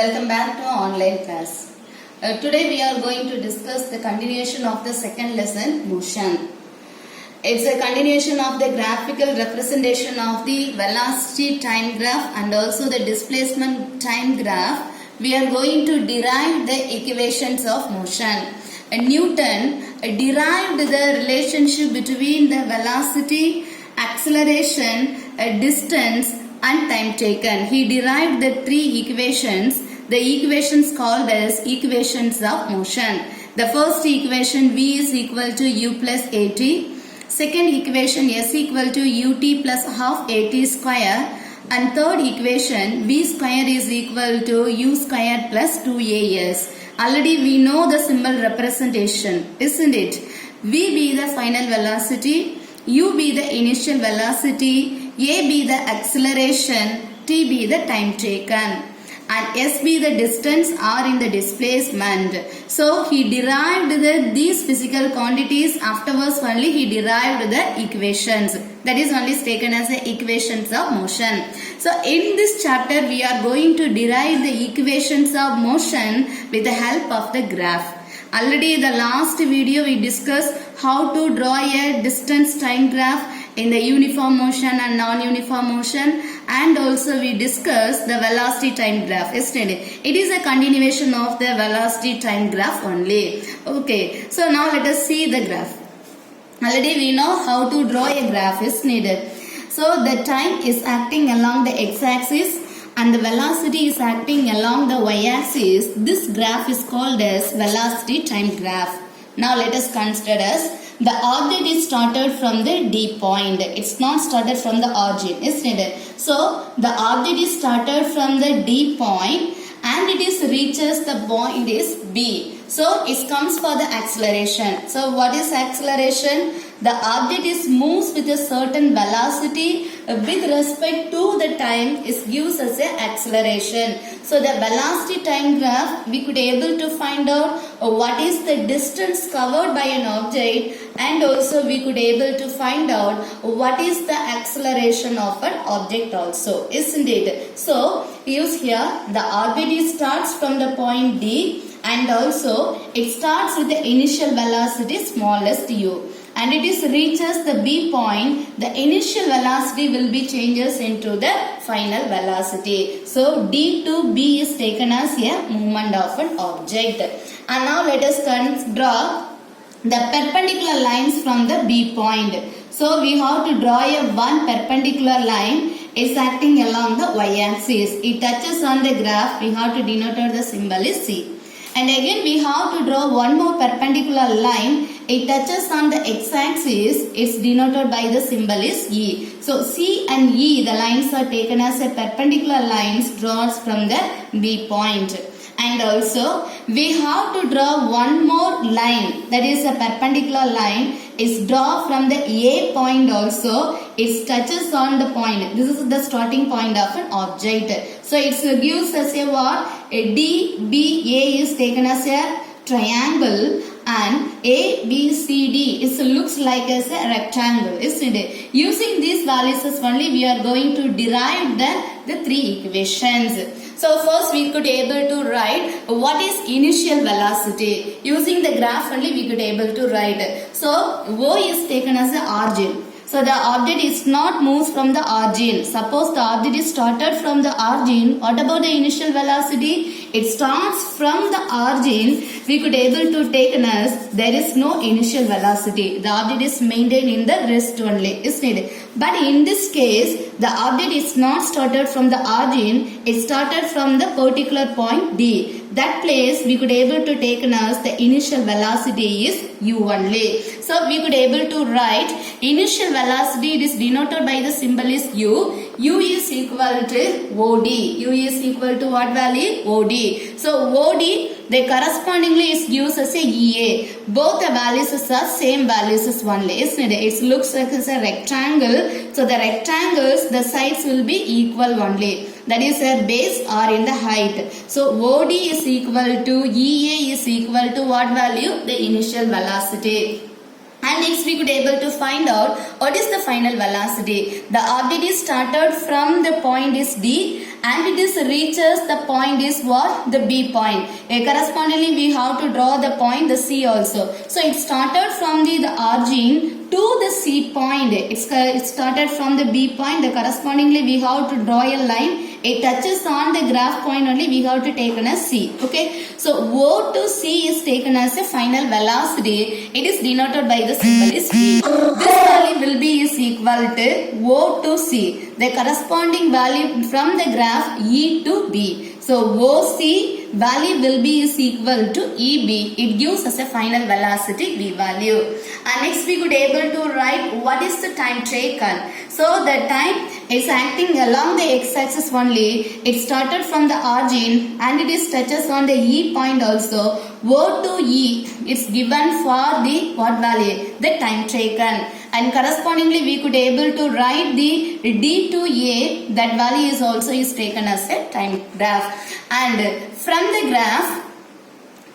Welcome back to our online class. Today we are going to discuss the continuation of the second lesson, motion. It's a continuation of the graphical representation of the velocity time graph and also the displacement time graph. We are going to derive the equations of motion. Newton derived the relationship between the velocity, acceleration, distance and time taken. He derived the three equations. The equations called as equations of motion. The first equation V is equal to U plus AT. Second equation S equal to UT plus half AT square. And third equation V square is equal to U square plus 2AS. Already we know the symbol representation, isn't it? V be the final velocity, U be the initial velocity, A be the acceleration, T be the time taken, and S be the distance or in the displacement. So he derived these physical quantities. Afterwards only he derived the equations. That is only taken as the equations of motion. So in this chapter we are going to derive the equations of motion with the help of the graph. Already in the last video we discussed how to draw a distance time graph in the uniform motion and non-uniform motion, and also we discussed the velocity time graph. It is a continuation of the velocity time graph only. Okay, so now let us see the graph. Already we know how to draw a graph is needed. So the time is acting along the x-axis and the velocity is acting along the y-axis. This graph is called as velocity time graph. Now let us consider as the object is started from the D point. It's not started from the origin, isn't it? So the object is started from the D point and it is reaches the point is B. So it comes for the acceleration. So what is acceleration? The object is moves with a certain velocity with respect to the time is gives us a acceleration. So the velocity time graph we could able to find out what is the distance covered by an object, and also we could able to find out what is the acceleration of an object also, isn't it? So use here the object starts from the point D and also it starts with the initial velocity smallest u, and it is reaches the B point. The initial velocity will be changes into the final velocity. So D to B is taken as a movement of an object. And now let us draw the perpendicular lines from the B point. So we have to draw a one perpendicular line is acting along the y-axis. It touches on the graph. We have to denote the symbol is C. And again we have to draw one more perpendicular line. It touches on the x-axis. It's denoted by the symbol is E. So C and E, the lines are taken as a perpendicular lines draws from the B point. And also we have to draw one more line, that is a perpendicular line is draw from the A point also. It touches on the point. This is the starting point of an object. So it gives us a what? A DBA is taken as a triangle and ABCD it looks like as a rectangle, isn't it? Using these values only we are going to derive the three equations. So first we could able to write what is initial velocity. Using the graph only we could able to write. So O is taken as the origin. So the object is not moves from the origin. Suppose the object is started from the origin. What about the initial velocity? It starts from the origin. We could able to take as there is no initial velocity. The object is maintained in the rest only, isn't it? But in this case, the object is not started from the origin. It started from the particular point D. That place we could able to take as the initial velocity is U only. So we could able to write initial velocity. It is denoted by the symbol is U. U is equal to OD. U is equal to what value? OD. So OD they correspondingly is gives as a EA. Both the values are same values is only, isn't it? It looks like it's a rectangle. So the rectangles the sides will be equal only. That is a base or in the height. So OD is equal to EA is equal to what value? The initial velocity. And next we could able to find out what is the final velocity. The object is started from the point is D and it is reaches the point is what? The B point. Correspondingly we have to draw the point the C also. So it started from the origin to the C point. It started from the B point. Correspondingly we have to draw a line. It touches on the graph point only, we have to take as C. Okay. So O to C is taken as a final velocity. It is denoted by the symbol is V. This value will be is equal to O to C. The corresponding value from the graph E to B. So OC value will be is equal to EB. It gives us a final velocity V value. And next we could able to write what is the time taken. So the time is acting along the x-axis only. It started from the origin and it is touches on the E point also. O to E is given for the what value? The time taken. And correspondingly we could able to write the D to A, that value is also is taken as a time graph. And from the graph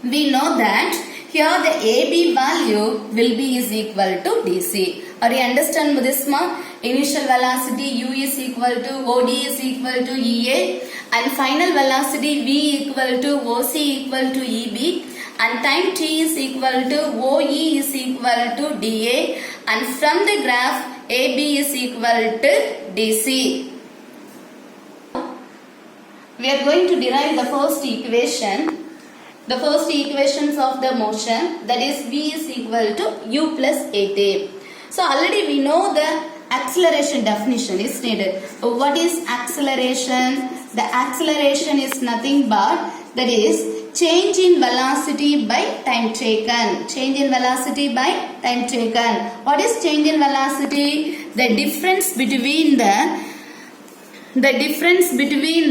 we know that here the AB value will be is equal to DC. Are you understand this ma? Initial velocity U is equal to OD is equal to EA and final velocity V equal to OC equal to EB and time T is equal to OE is equal to DA and from the graph AB is equal to DC. We are going to derive the first equation. The first equations of the motion, that is V is equal to U plus 8A. So already we know the acceleration definition is needed. What is acceleration? The acceleration is nothing but that is change in velocity by time taken. Change in velocity by time taken. What is change in velocity? The difference between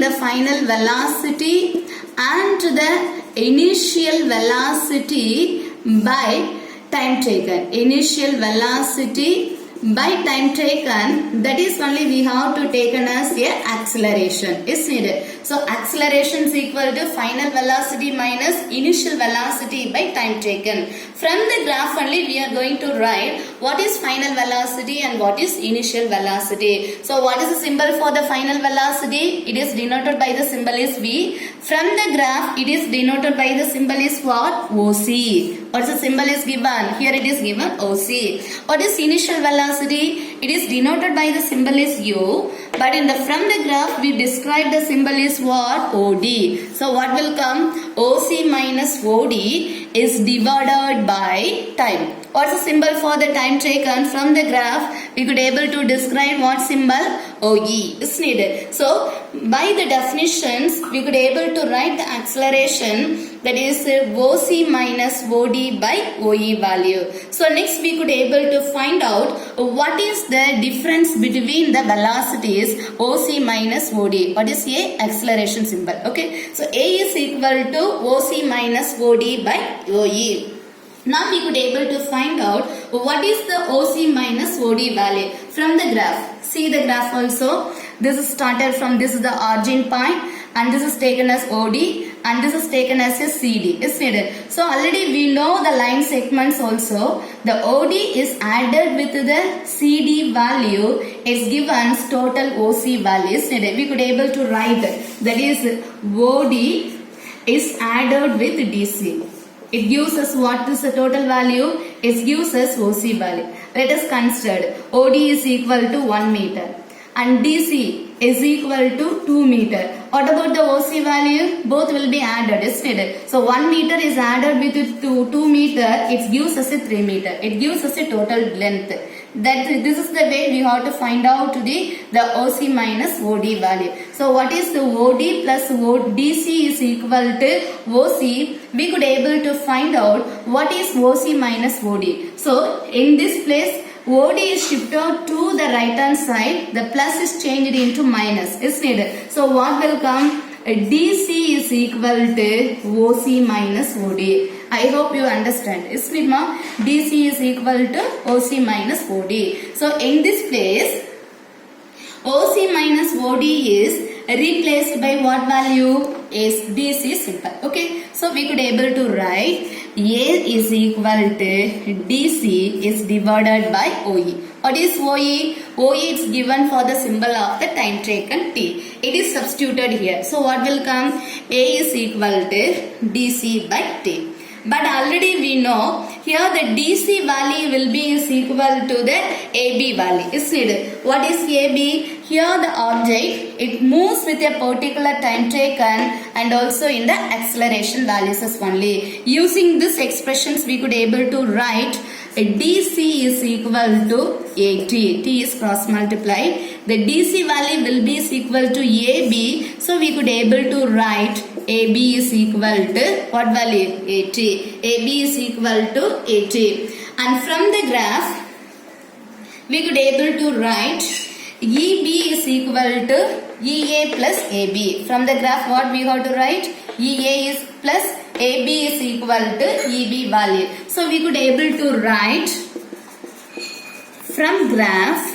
the final velocity and the initial velocity by time taken. Initial velocity by time taken, that is only we have to taken as a acceleration is needed. So acceleration is equal to final velocity minus initial velocity by time taken. From the graph only we are going to write what is final velocity and what is initial velocity. So what is the symbol for the final velocity? It is denoted by the symbol is V. From the graph it is denoted by the symbol is what? OC. What's the symbol is given? Here it is given OC. What is initial velocity? It is denoted by the symbol is U. But from the graph we describe the symbol is what? OD. So what will come? OC minus OD is divided by time. What's the symbol for the time taken? From the graph we could able to describe what symbol? OE is needed. So by the definitions we could able to write the acceleration, that is OC minus OD by OE value. So next we could able to find out what is the difference between the velocities OC minus OD. What is A? Acceleration symbol. Okay. So A is equal to OC minus OD by OE. Now we could able to find out what is the OC minus OD value from the graph. See the graph also. This is started from this is the origin point and this is taken as OD and this is taken as a CD is needed. So already we know the line segments also. The OD is added with the CD value is given total OC value is needed. We could able to write that is OD is added with DC. It gives us what is the total value? It gives us OC value. Let us consider OD is equal to 1 meter and DC is equal to 2 meter. What about the OC value? Both will be added, isn't it? So 1 meter is added with 2 meter. It gives us a 3 meter. It gives us a total length. This is the way we have to find out the OC minus OD value. So what is the OD plus DC is equal to OC. We could able to find out what is OC minus OD. So in this place OD is shifted to the right hand side. The plus is changed into minus. Isn't it? So what will come? DC is equal to OC minus OD. I hope you understand. Isn't it, ma? DC is equal to OC minus OD. So in this place, OC minus OD is replaced by what value? DC simple. Okay, so we could able to write A is equal to DC is divided by OE. What is OE? OE is given for the symbol of the time taken T. It is substituted here. So what will come? A is equal to DC by T. But already we know here the DC value will be is equal to the AB value. Isn't it? What is AB? Here the object, it moves with a particular time taken and also in the acceleration values as only. Using this expressions we could able to write DC is equal to AT. T is cross multiplied. The DC value will be is equal to AB. So we could able to write AB is equal to what value? AT. AB is equal to AT. And from the graph, we could able to write EB is equal to EA plus AB. From the graph, what we have to write? EA is plus AB is equal to EB value. So we could able to write from graph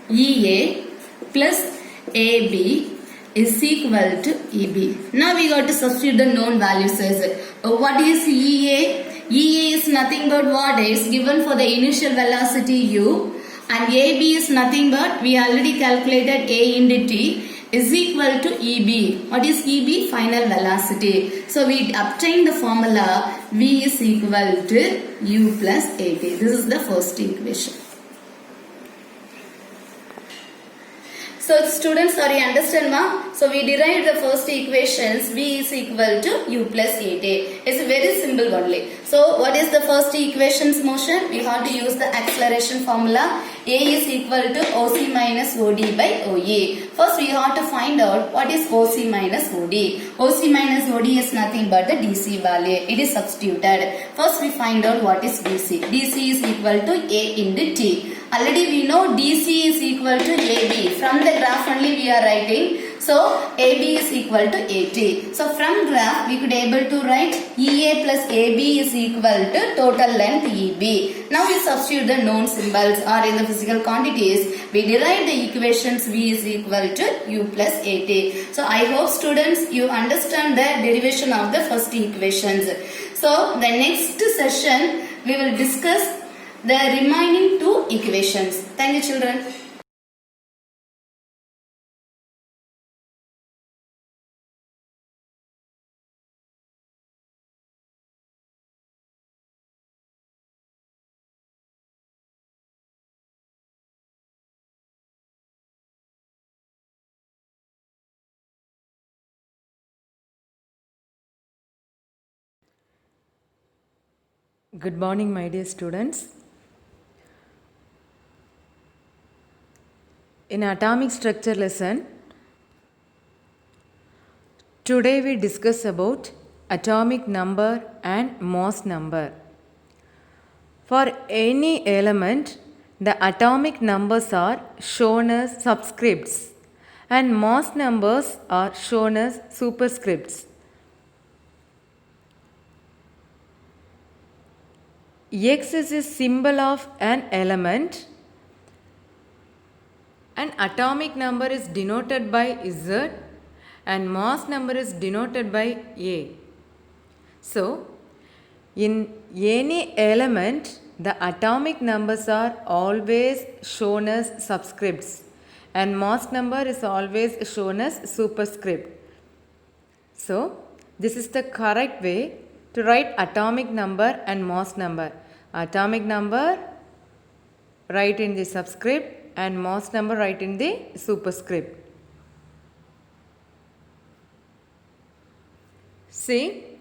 EA plus AB is equal to EB. Now we got to substitute the known values as what is EA? EA is nothing but what is given for the initial velocity U, and AB is nothing but we already calculated A into T is equal to EB. What is EB? Final velocity. So we obtain the formula V is equal to U plus AT. This is the first equation. So students, are you understand ma? So we derived the first equations V is equal to U plus AT. It's very simple only. So what is the first equation's motion? We have to use the acceleration formula. A is equal to OC minus OD by OE. First we have to find out what is OC minus OD. OC minus OD is nothing but the DC value. It is substituted. First we find out what is DC. DC is equal to A into T. Already we know DC is equal to AB. From the graph only we are writing. So AB is equal to AT. So from graph we could able to write EA plus AB is equal to total length EB. Now we substitute the known symbols or in the physical quantities. We derive the equations V is equal to U plus AT. So I hope students you understand the derivation of the first equations. So the next session we will discuss the remaining two equations. Thank you children. Good morning, my dear students. In atomic structure lesson, today we discuss about atomic number and mass number. For any element, the atomic numbers are shown as subscripts and mass numbers are shown as superscripts. X is a symbol of an element and atomic number is denoted by Z and mass number is denoted by A. So, in any element, the atomic numbers are always shown as subscripts and mass number is always shown as superscript. So, this is the correct way to write atomic number and mass number. Atomic number write in the subscript and mass number write in the superscript. See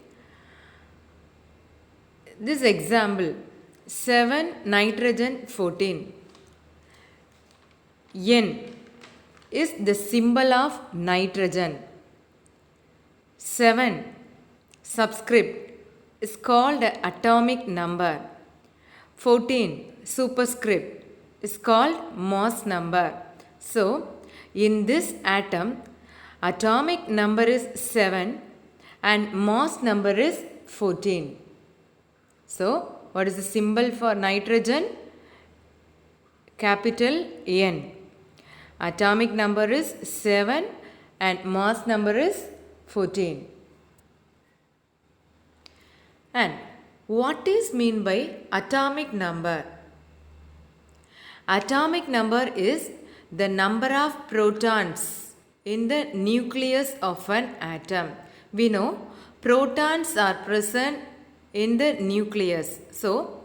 this example, 7 nitrogen 14. N is the symbol of nitrogen. 7 subscript is called atomic number. 14 superscript is called mass number. So, in this atom, atomic number is 7 and mass number is 14. So, what is the symbol for nitrogen? Capital N. Atomic number is 7 and mass number is 14. And what is mean by atomic number? Atomic number is the number of protons in the nucleus of an atom. We know protons are present in the nucleus. So,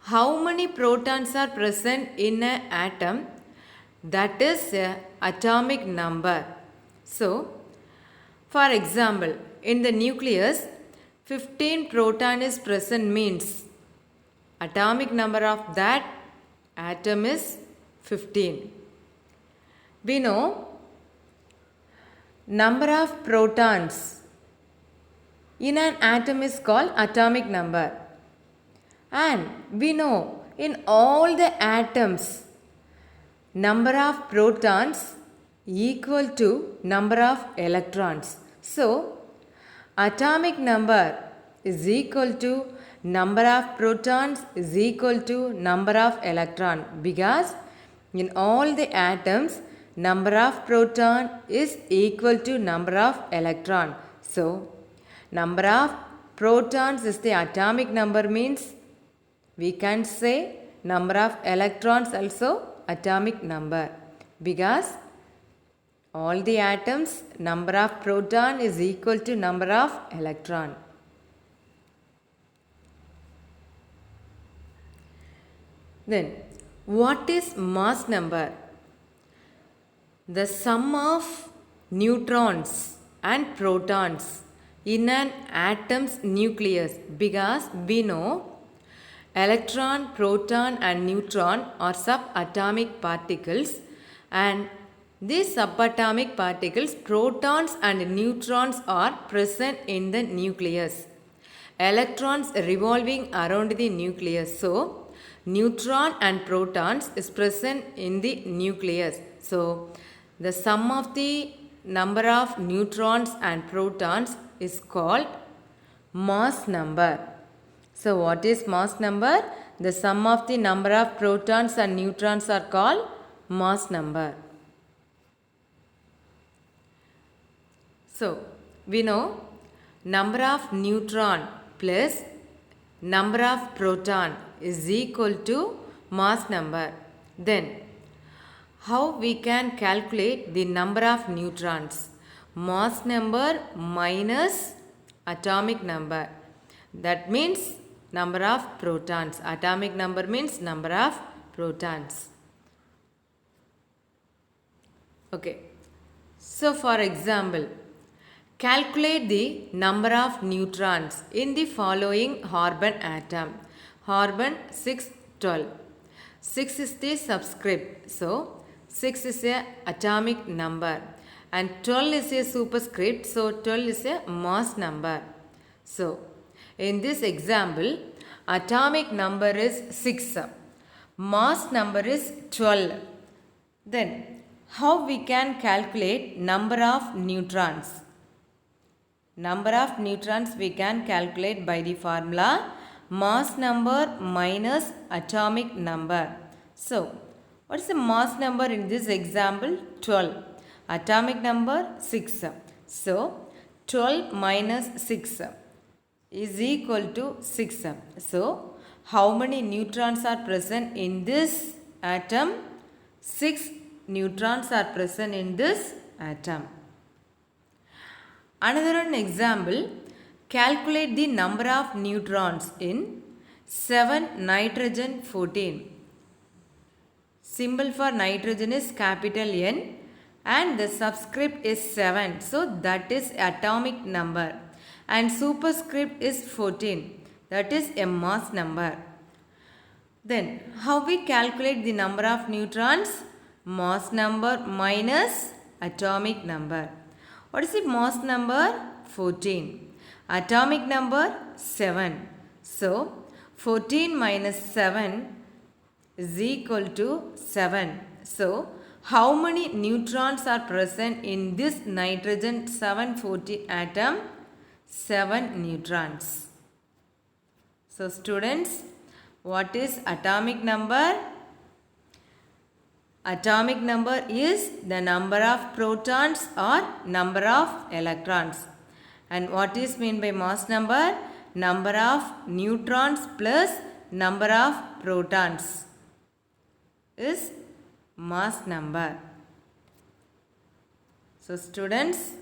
how many protons are present in an atom? That is a atomic number. So, for example, in the nucleus, 15 proton is present means atomic number of that atom is 15. We know number of protons in an atom is called atomic number. And we know in all the atoms, number of protons equal to number of electrons. So, atomic number is equal to number of protons is equal to number of electron, because in all the atoms number of proton is equal to number of electron. So, number of protons is the atomic number means we can say number of electrons also atomic number, because all the atoms number of proton is equal to number of electron. Then what is mass number? The sum of neutrons and protons in an atom's nucleus, because we know electron, proton and neutron are subatomic particles, and these subatomic particles, protons and neutrons are present in the nucleus. Electrons revolving around the nucleus. So, neutron and protons is present in the nucleus. So, the sum of the number of neutrons and protons is called mass number. So, what is mass number? The sum of the number of protons and neutrons are called mass number. So, we know number of neutron plus number of proton is equal to mass number. Then, how we can calculate the number of neutrons? Mass number minus atomic number. That means number of protons. Atomic number means number of protons. Okay. So, for example, calculate the number of neutrons in the following carbon atom. Carbon 6, 12. 6 is the subscript. So, 6 is a atomic number. And 12 is a superscript. So, 12 is a mass number. So, in this example, atomic number is 6. Mass number is 12. Then, how we can calculate number of neutrons? Number of neutrons we can calculate by the formula mass number minus atomic number. So, what is the mass number in this example? 12. Atomic number 6. So, 12 minus 6 is equal to 6. So, how many neutrons are present in this atom? 6 neutrons are present in this atom. Another an example, calculate the number of neutrons in 7 nitrogen 14. Symbol for nitrogen is capital N and the subscript is 7. So that is atomic number. And superscript is 14. That is a mass number. Then how we calculate the number of neutrons? Mass number minus atomic number. What is the mass number? 14. Atomic number 7. So 14 minus 7 is equal to 7. So how many neutrons are present in this nitrogen 740 atom? 7 neutrons. So students, what is atomic number? atomic number is the number of protons or number of electrons. And what is meant by mass number? Number of neutrons plus number of protons is mass number. So students,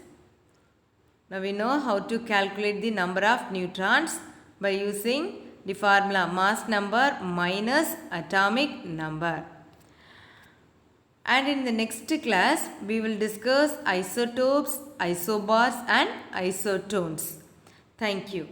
now we know how to calculate the number of neutrons by using the formula mass number minus atomic number. And in the next class, we will discuss isotopes, isobars and isotones. Thank you.